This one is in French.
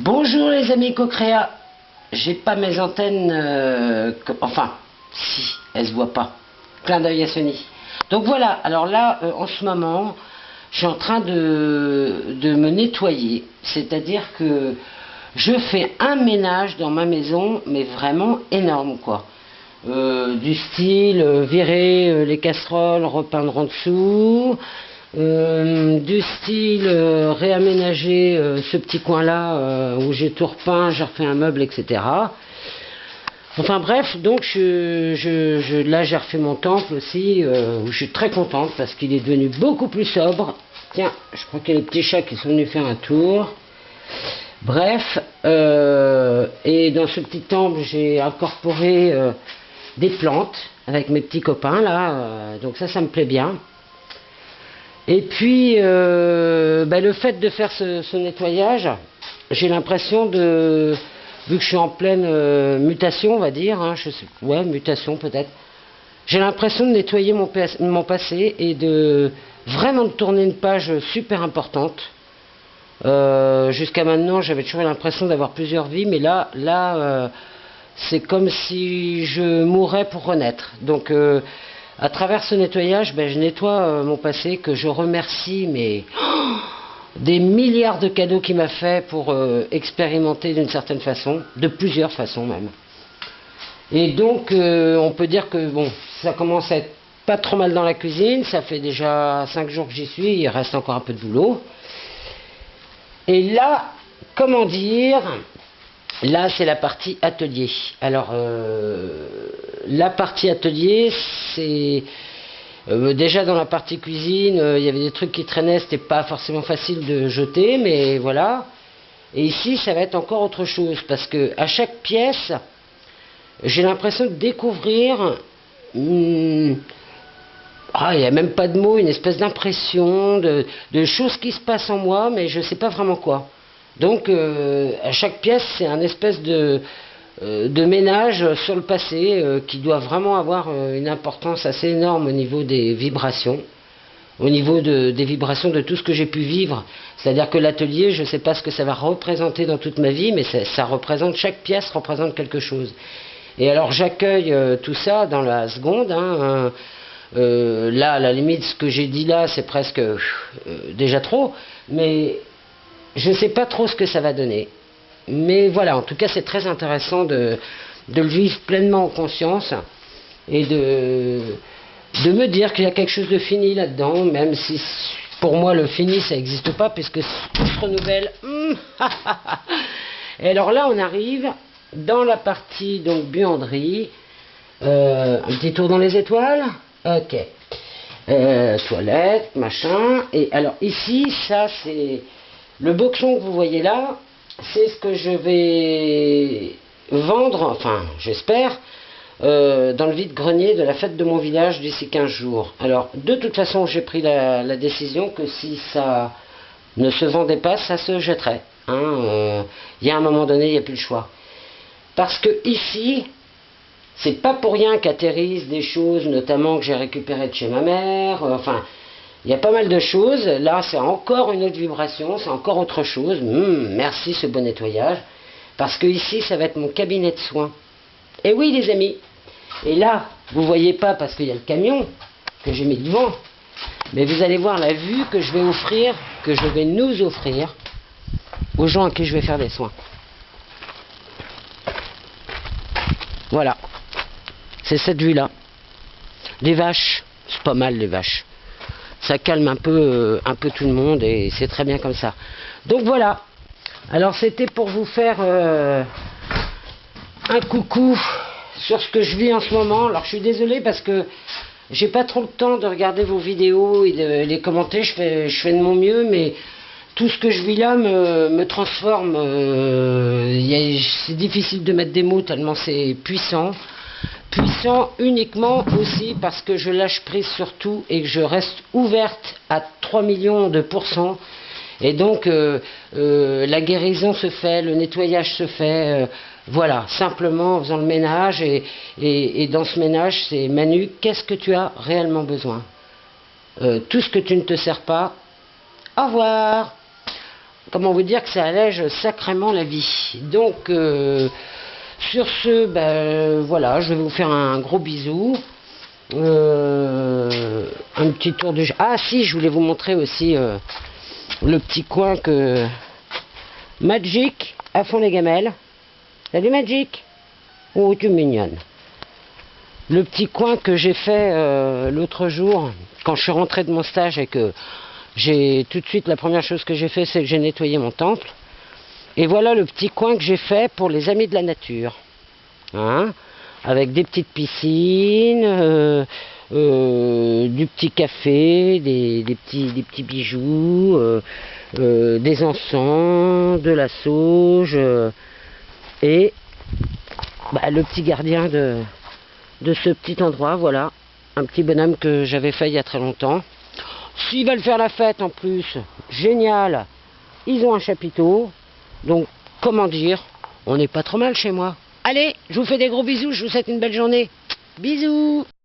Bonjour les amis Cocréa, j'ai pas mes antennes, enfin, si, elles se voient pas. Clin d'œil à Sony. Donc voilà, alors là, en ce moment, je suis en train de me nettoyer. C'est-à-dire que je fais un ménage dans ma maison, mais vraiment énorme quoi. Du style virer les casseroles, repeindre en dessous. Du style réaménager ce petit coin là où j'ai tout repeint, j'ai refait un meuble, etc. Enfin bref, donc là j'ai refait mon temple aussi, où je suis très contente parce qu'il est devenu beaucoup plus sobre. Tiens, je crois qu'il y a les petits chats qui sont venus faire un tour. Bref, et dans ce petit temple j'ai incorporé des plantes avec mes petits copains là, donc ça me plaît bien. Et puis, le fait de faire ce nettoyage, j'ai l'impression de, vu que je suis en pleine mutation, on va dire, hein, ouais, mutation peut-être, j'ai l'impression de nettoyer mon passé et de vraiment de tourner une page super importante. Jusqu'à maintenant, j'avais toujours l'impression d'avoir plusieurs vies, mais là, c'est comme si je mourais pour renaître. Donc, à travers ce nettoyage, je nettoie mon passé que je remercie, mais des milliards de cadeaux qu'il m'a fait pour expérimenter d'une certaine façon, de plusieurs façons même. Et donc, on peut dire que bon, ça commence à être pas trop mal dans la cuisine. Ça fait déjà 5 jours que j'y suis, il reste encore un peu de boulot. Et là, comment dire, là c'est la partie atelier. Alors, la partie atelier, c'est déjà dans la partie cuisine, il y avait des trucs qui traînaient, c'était pas forcément facile de jeter, mais voilà. Et ici, ça va être encore autre chose, parce que à chaque pièce, j'ai l'impression de découvrir, il n'y a même pas de mots, une espèce d'impression, de choses qui se passent en moi, mais je sais pas vraiment quoi. Donc, à chaque pièce, c'est un espèce de ménage sur le passé qui doit vraiment avoir une importance assez énorme au niveau des vibrations, au niveau des vibrations de tout ce que j'ai pu vivre. C'est-à-dire que l'atelier, je ne sais pas ce que ça va représenter dans toute ma vie, mais ça représente, chaque pièce représente quelque chose. Et alors j'accueille tout ça dans la seconde. Là, à la limite, ce que j'ai dit là, c'est presque déjà trop, mais je ne sais pas trop ce que ça va donner. Mais voilà, en tout cas, c'est très intéressant de le vivre pleinement en conscience et de me dire qu'il y a quelque chose de fini là-dedans, même si pour moi le fini ça n'existe pas puisque tout se renouvelle. Et alors là, on arrive dans la partie donc buanderie. Un petit tour dans les étoiles. Ok. Toilette, machin. Et alors ici, ça c'est le boxon que vous voyez là. C'est ce que je vais vendre, enfin j'espère, dans le vide-grenier de la fête de mon village d'ici 15 jours. Alors de toute façon j'ai pris la décision que si ça ne se vendait pas, ça se jetterait. Il y a un moment donné, il n'y a plus le choix. Parce que ici, c'est pas pour rien qu'atterrissent des choses, notamment que j'ai récupérées de chez ma mère, enfin... Il y a pas mal de choses. Là, c'est encore une autre vibration, c'est encore autre chose. Merci ce bon nettoyage. Parce que ici, ça va être mon cabinet de soins. Et oui, les amis. Et là, vous voyez pas parce qu'il y a le camion que j'ai mis devant. Mais vous allez voir la vue que je vais offrir, que je vais nous offrir aux gens à qui je vais faire des soins. Voilà. C'est cette vue-là. Les vaches. C'est pas mal, les vaches. Ça calme un peu tout le monde et c'est très bien comme ça. Donc voilà. Alors c'était pour vous faire un coucou sur ce que je vis en ce moment. Alors je suis désolé parce que j'ai pas trop le temps de regarder vos vidéos et de les commenter. Je fais de mon mieux, mais tout ce que je vis là me transforme. C'est difficile de mettre des mots tellement c'est puissant. Puissant uniquement aussi parce que je lâche prise sur tout et que je reste ouverte à 3 millions de %. Et donc la guérison se fait, le nettoyage se fait, voilà, simplement en faisant le ménage. Et dans ce ménage, c'est Manu, qu'est-ce que tu as réellement besoin? Tout ce que tu ne te sers pas, au revoir. comment vous dire que ça allège sacrément la vie. Donc, sur ce, ben, voilà, je vais vous faire un gros bisou. Un petit tour de... Ah si, je voulais vous montrer aussi le petit coin que... Magic, à fond les gamelles. Salut Magic. Oh, tu es mignonne. Le petit coin que j'ai fait l'autre jour, quand je suis rentré de mon stage et que j'ai tout de suite, la première chose que j'ai fait, c'est que j'ai nettoyé mon temple. Et voilà le petit coin que j'ai fait pour les amis de la nature. Hein, avec des petites piscines, du petit café, des petits bijoux, des encens, de la sauge, et bah, le petit gardien de ce petit endroit, voilà, un petit bonhomme que j'avais fait il y a très longtemps. S'ils veulent faire la fête en plus, génial, ils ont un chapiteau, donc comment dire, on n'est pas trop mal chez moi. Allez, je vous fais des gros bisous, je vous souhaite une belle journée. Bisous!